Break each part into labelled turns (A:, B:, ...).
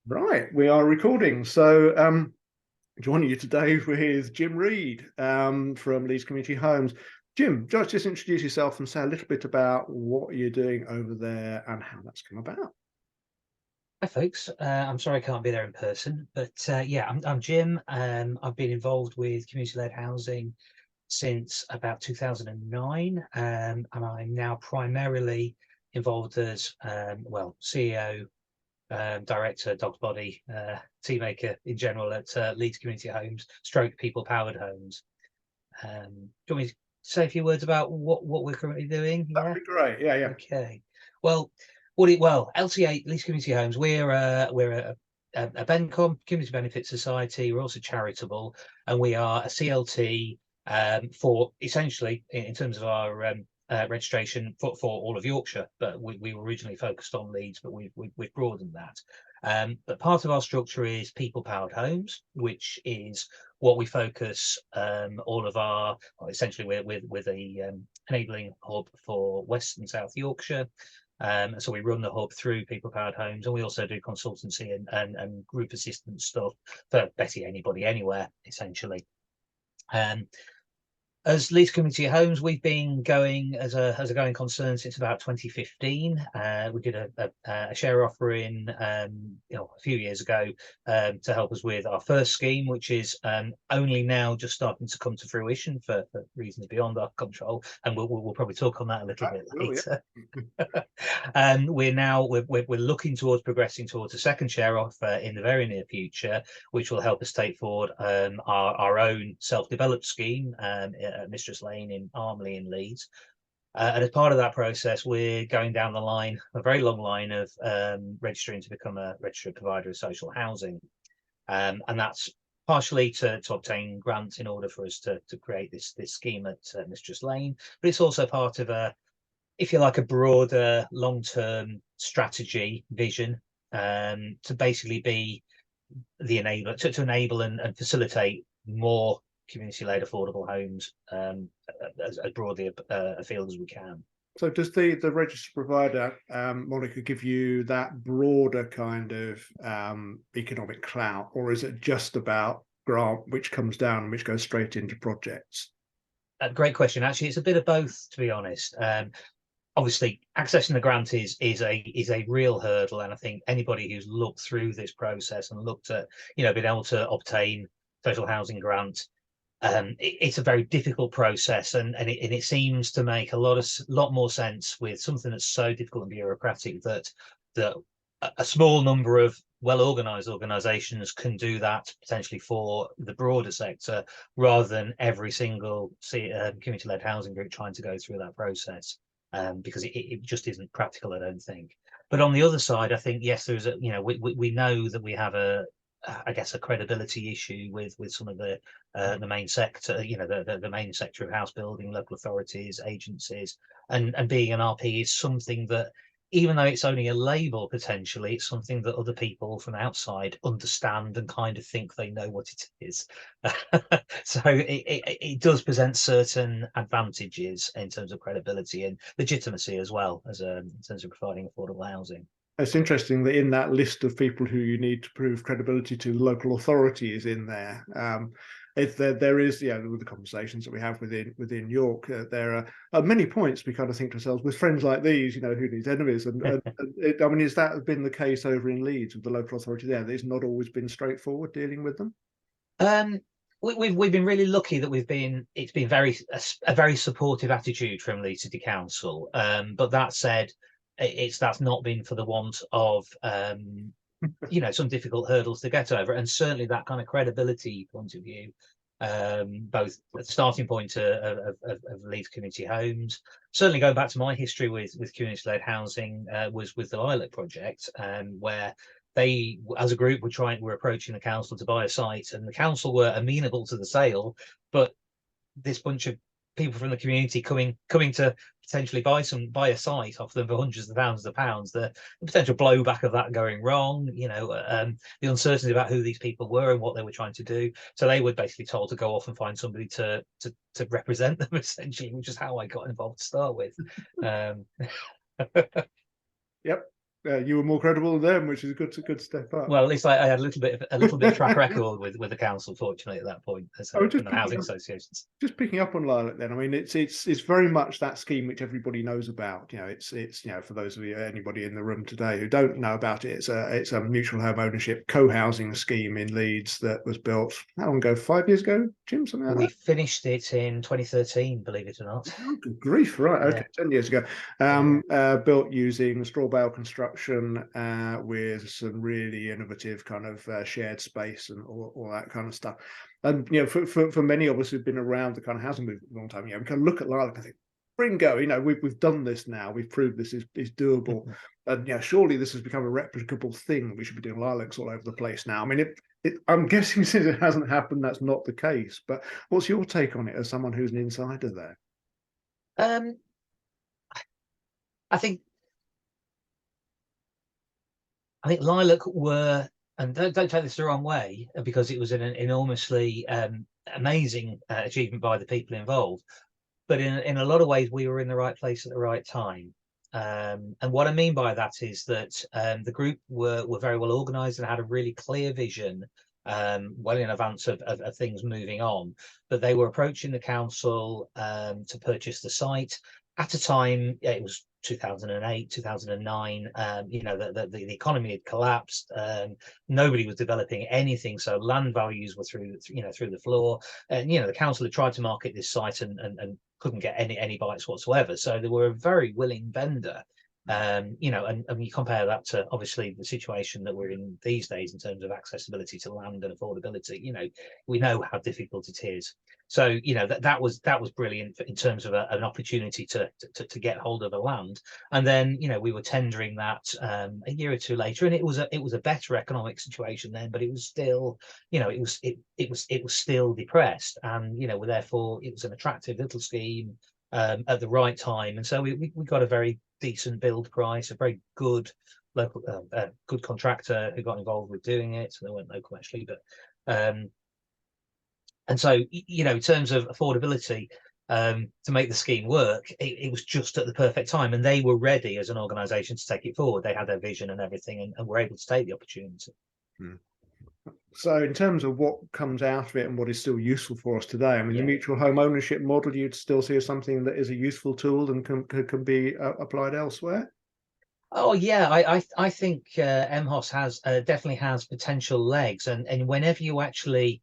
A: Right, we are recording. So, joining you today with Jimm Reed from Leeds Community Homes. Jim, just introduce yourself and say a little bit about what you're doing over there and how that's come about.
B: Hi folks, I'm sorry I can't be there in person, but yeah, I'm Jim. I've been involved with community-led housing since about 2009, and I'm now primarily involved as CEO, director, dog's body, team maker in general at Leeds Community Homes, stroke people-powered homes. Do you want me to say a few words about what we're currently doing?
A: That'd
B: Yeah.
A: be great. Yeah, yeah.
B: Okay. Well, LTA Leeds Community Homes. We're a BENCOM Community Benefit Society. We're also charitable, and we are a CLT for essentially in terms of our registration for all of Yorkshire. But we were originally focused on Leeds, but we've broadened that. But part of our structure is people powered homes, which is what we focus all of our essentially with a enabling hub for West and South Yorkshire. So we run the hub through people powered homes, and we also do consultancy and group assistance stuff for Betty Anybody Anywhere, essentially. Um, as Leeds Community Homes, we've been going as a going concern since about 2015. We did a share offering, a few years ago, to help us with our first scheme, which is only now just starting to come to fruition for reasons beyond our control, and we'll probably talk on that a little bit
A: Will,
B: later.
A: yeah.
B: And we're looking towards progressing towards a second share offer in the very near future, which will help us take forward our own self-developed scheme at Mistress Lane in Armley in Leeds. And as part of that process, we're going down the line, a very long line of registering to become a registered provider of social housing. And that's partially to obtain grants in order for us to create this scheme at Mistress Lane, but it's also part of if you like, a broader long-term strategy vision to basically be the enabler to enable and facilitate more community-led affordable homes as broadly afield as we can.
A: So, does the registered provider, Monica, give you that broader kind of economic clout, or is it just about grant which comes down and which goes straight into projects?
B: Great question. Actually, it's a bit of both, to be honest. Obviously, accessing the grant is a real hurdle, and I think anybody who's looked through this process and looked at being able to obtain social housing grant, it's a very difficult process, and it seems to make a lot more sense with something that's so difficult and bureaucratic that a small number of well-organized organizations can do that potentially for the broader sector, rather than every single community-led housing group trying to go through that process, because it just isn't practical, I don't think. But on the other side, I think, yes, there's we know that we have I guess, a credibility issue with some of the main sector, the main sector of house building, local authorities, agencies, and being an RP is something that, even though it's only a label potentially, it's something that other people from outside understand and kind of think they know what it is. So it does present certain advantages in terms of credibility and legitimacy as well as in terms of providing affordable housing.
A: It's interesting that in that list of people who you need to prove credibility to, the local authority is in there. If there is, with the conversations that we have within York, there are many points we kind of think to ourselves, with friends like these, who needs enemies? I mean, has that been the case over in Leeds with the local authority there? It's not always been straightforward dealing with them.
B: Um, we've been really lucky that it's been a very supportive attitude from Leeds City Council. But that said, that's not been for the want of some difficult hurdles to get over, and certainly that kind of credibility point of view, both at the starting point of Leeds Community Homes, certainly going back to my history with community-led housing, was with the Lilac project, where they, as a group, were approaching the council to buy a site, and the council were amenable to the sale, but this bunch of people from the community coming to potentially buy a site off them for hundreds of thousands of pounds, the potential blowback of that going wrong, the uncertainty about who these people were and what they were trying to do. So they were basically told to go off and find somebody to represent them, essentially, which is how I got involved to start with. um
A: Yep. you were more credible than them, which is a good step up.
B: Well, at least I had a little bit of track record with the council, fortunately, at that point,
A: I was
B: and the housing associations.
A: just picking up on Lilac then. I mean, it's very much that scheme which everybody knows about. It's for those of you, anybody in the room today who don't know about it, it's a mutual home ownership co-housing scheme in Leeds that was built how long ago? 5 years ago, Jim, something like
B: We
A: that.
B: finished it in 2013, believe it or not.
A: Oh, good grief, right? Okay,
B: Yeah.
A: 10 years ago. Built using straw bale construction with some really innovative kind of shared space and all that kind of stuff. And for many of us who've been around the kind of housing movement for a long time, we kind of look at Lilac and think, bring go. We've done this now. We've proved this is doable. And surely this has become a replicable thing. We should be doing lilacs all over the place now. I mean, I'm guessing since it hasn't happened, that's not the case. But what's your take on it as someone who's an insider there?
B: Um, I think Lilac were, and don't take this the wrong way, because it was an enormously amazing achievement by the people involved. But in a lot of ways, we were in the right place at the right time. And what I mean by that is that the group were very well organised and had a really clear vision, well in advance of things moving on. But they were approaching the council to purchase the site at a time. It was 2008, 2009. The economy had collapsed. Nobody was developing anything, so land values were through the floor. And the council had tried to market this site and couldn't get any bites whatsoever. So they were a very willing vendor. And you compare that to obviously the situation that we're in these days in terms of accessibility to land and affordability. We know how difficult it is. So that was brilliant in terms of an opportunity to get hold of the land. And then we were tendering that a year or two later, and it was a better economic situation then, but it was still it was still depressed, and therefore it was an attractive little scheme at the right time. And so we got a very decent build price, a very good local good contractor who got involved with doing it. So they weren't local actually, but and so in terms of affordability, to make the scheme work, it was just at the perfect time, and they were ready as an organisation to take it forward. They had their vision and everything, and were able to take the opportunity.
A: So in terms of what comes out of it and what is still useful for us today, I mean, the
B: Yeah.
A: mutual home ownership model, you'd still see as something that is a useful tool and can be applied elsewhere?
B: Oh yeah, I think MHOS has definitely has potential legs, and whenever you actually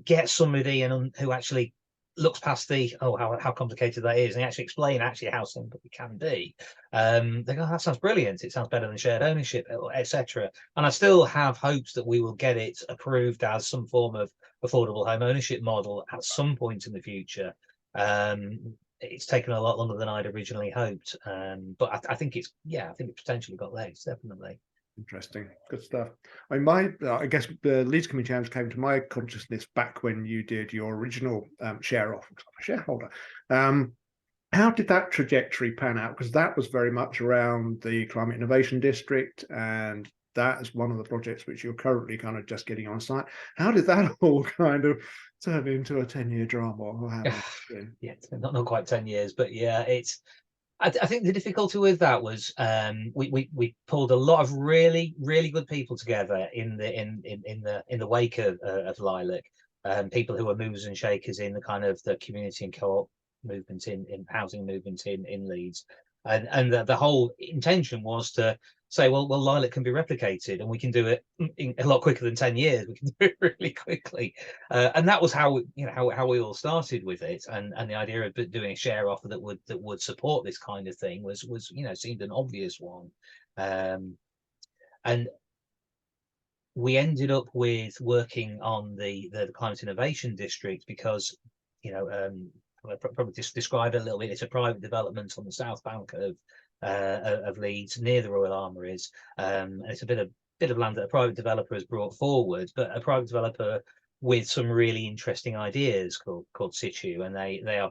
B: get somebody who actually looks past the how complicated that is, and actually explain how simple it can be, they go, that sounds brilliant, it sounds better than shared ownership, etc. And I still have hopes that we will get it approved as some form of affordable home ownership model at some point in the future. It's taken a lot longer than I'd originally hoped, but I think it's potentially got legs, definitely.
A: Interesting, good stuff. I guess the Leeds Community Homes came to my consciousness back when you did your original share off, because I'm a shareholder. How did that trajectory pan out? Because that was very much around the Climate Innovation District, and that is one of the projects which you're currently kind of just getting on site. How did that all kind of turn into a 10-year drama? Or happened?
B: Yeah, not quite 10 years, but yeah, I think the difficulty with that was we pulled a lot of really good people together in the wake of Lilac, people who were movers and shakers in the kind of the community and co-op movement in housing movement in Leeds, and the whole intention was to say, well, Lilac can be replicated, and we can do it in a lot quicker than 10 years. We can do it really quickly, and that was how how we all started with it. And the idea of doing a share offer that would support this kind of thing was seemed an obvious one, and we ended up with working on the Climate Innovation District because I'll probably just describe it a little bit. It's a private development on the south bank of Leeds, near the Royal Armouries. And it's a bit of land that a private developer has brought forward, but a private developer with some really interesting ideas called Situ, and they are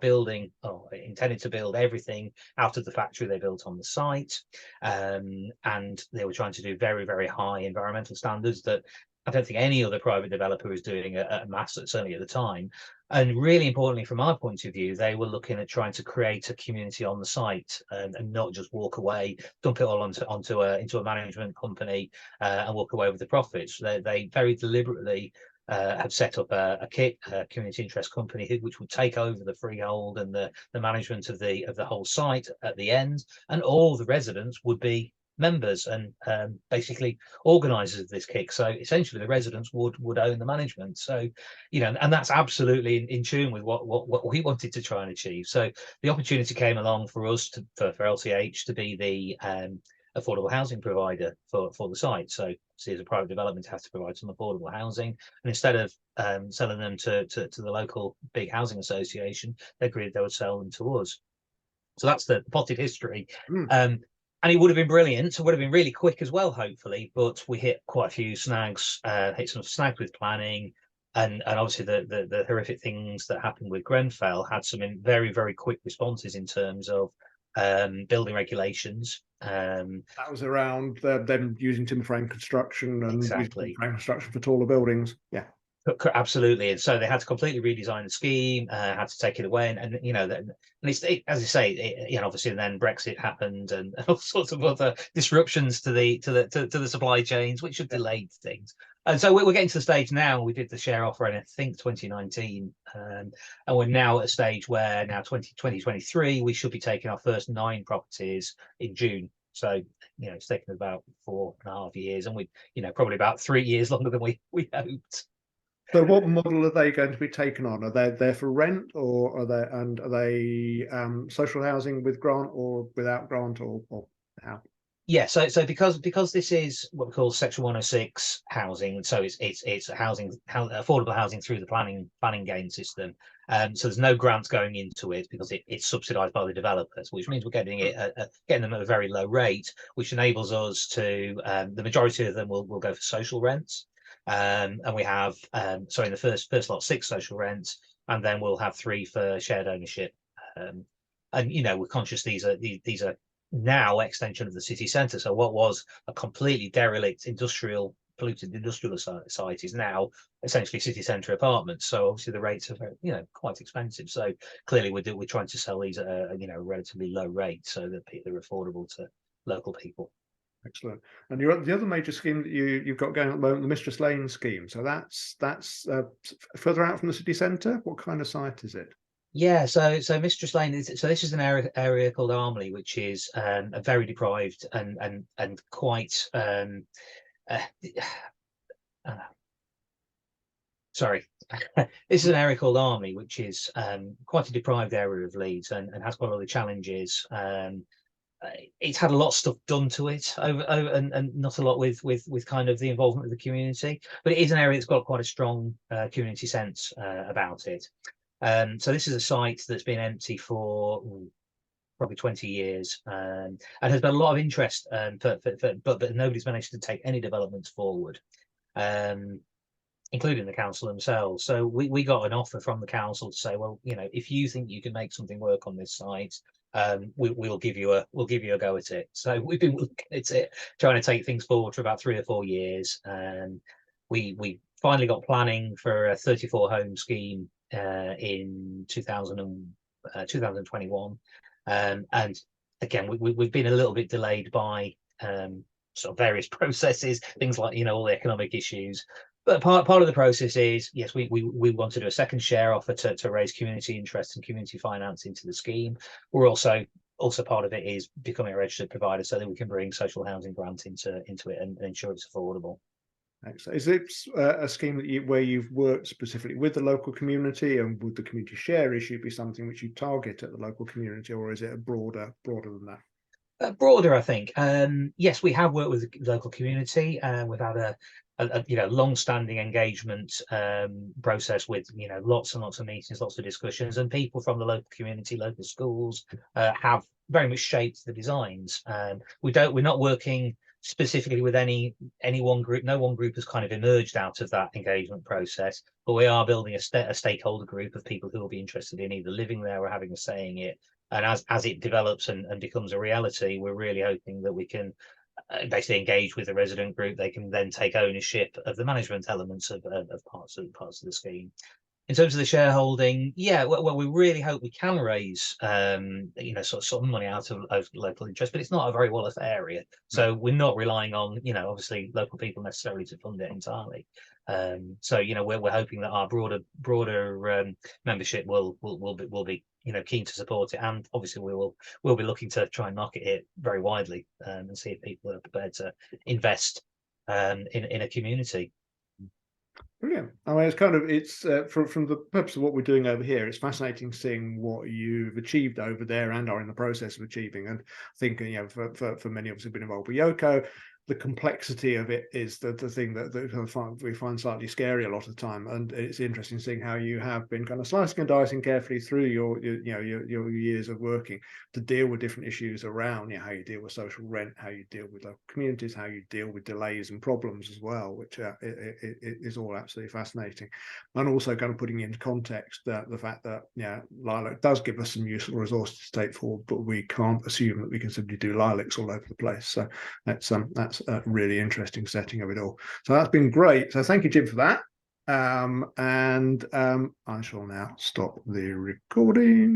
B: intended to build everything out of the factory they built on the site, and they were trying to do very high environmental standards that I don't think any other private developer was doing at mass, certainly at the time. And really importantly, from our point of view, they were looking at trying to create a community on the site, and not just walk away, dump it all onto into a management company, and walk away with the profits. They very deliberately have set up a KIC, a community interest company, which would take over the freehold and the management of the whole site at the end, and all the residents would be members and basically organisers of this KIC. So essentially, the residents would own the management. So, and that's absolutely in tune with what we wanted to try and achieve. So the opportunity came along for us for LCH to be the affordable housing provider for the site. So see, as a private development, has to provide some affordable housing, and instead of selling them to the local big housing association, they agreed they would sell them to us. So that's the potted history. And it would have been brilliant. It would have been really quick as well, hopefully. But we hit quite a few snags, hit some snags with planning, and obviously the horrific things that happened with Grenfell had some very, very quick responses in terms of building regulations.
A: That was around them using timber frame construction and using timber
B: Exactly.
A: frame construction for taller buildings. Yeah.
B: Absolutely, and so they had to completely redesign the scheme, had to take it away, and it's as you say, obviously, and then Brexit happened, and all sorts of other disruptions to the supply chains, which have delayed things. And so we're getting to the stage now. We did the share offer in, I think, 2019, and we're now at a stage where now 2023 we should be taking our first 9 properties in June. So it's taken about 4.5 years, and we probably about 3 years longer than we hoped.
A: So what model are they going to be taken on? Are they there for rent, or are they social housing with grant or without grant, or how?
B: Yeah, so because this is what we call Section 106 housing, so it's affordable housing through the planning gain system. So there's no grants going into it because it's subsidised by the developers, which means we're getting them at a very low rate, which enables us to the majority of them will go for social rents. And we have in the first lot 6 social rents, and then we'll have 3 for shared ownership. And we're conscious these are now extension of the city centre. So what was a completely derelict polluted industrial site is now essentially city centre apartments. So obviously the rates are very, quite expensive. So clearly we're trying to sell these at a relatively low rate so that they're affordable to local people.
A: Excellent. And the other major scheme that you've got going at the moment, the Mistress Lane scheme. So that's further out from the city centre. What kind of site is it?
B: Yeah, so Mistress Lane is this is an area called Armley, which is a very deprived and quite sorry. This is an area called Armley, which is quite a deprived area of Leeds and has got a lot of challenges. It's had a lot of stuff done to it over and not a lot with kind of the involvement of the community, but it is an area that's got quite a strong community sense about it. So this is a site that's been empty for probably 20 years and has got a lot of interest, but nobody's managed to take any developments forward, including the council themselves. So we got an offer from the council to say, well, if you think you can make something work on this site, we'll give you a go at it. So we've been looking at it, trying to take things forward for about 3 or 4 years, and we finally got planning for a 34 home scheme in 2021, and again we've been a little bit delayed by sort of various processes, things like all the economic issues. But part of the process is, yes, we want to do a second share offer to raise community interest and community finance into the scheme. We're also part of it is becoming a registered provider so that we can bring social housing grant into it and ensure it's affordable.
A: Excellent. Is it a scheme where you've worked specifically with the local community, and would the community share issue be something which you target at the local community, or is it broader than that?
B: Broader, I think. Yes, we have worked with the local community. We've had a long-standing engagement process with lots and lots of meetings, lots of discussions, and people from the local community, local schools have very much shaped the designs. We're not working specifically with any one group. No one group has kind of emerged out of that engagement process, but we are building a stakeholder group of people who will be interested in either living there or having a say in it. And as it develops and becomes a reality, we're really hoping that we can basically engage with the resident group. They can then take ownership of the management elements of parts of the scheme. In terms of the shareholding, yeah, well, we really hope we can raise, sort of money out of local interest, but it's not a very well off area, so we're not relying on, obviously local people necessarily to fund it entirely. So we're hoping that our broader membership will be keen to support it, and obviously we'll be looking to try and market it very widely, and see if people are prepared to invest in a community.
A: Brilliant. I mean, it's from the purpose of what we're doing over here, it's fascinating seeing what you've achieved over there and are in the process of achieving. And I think, for many of us who've been involved with Yoko, the complexity of it is the thing that we find slightly scary a lot of the time. And it's interesting seeing how you have been kind of slicing and dicing carefully through your years of working to deal with different issues around, how you deal with social rent, how you deal with local communities, how you deal with delays and problems as well, which it is all absolutely fascinating. And also kind of putting into context the fact that Lilac does give us some useful resources to take forward, but we can't assume that we can simply do lilacs all over the place. So that's a really interesting setting of it all. So that's been great. So thank you, Jim, for that. I shall now stop the recording.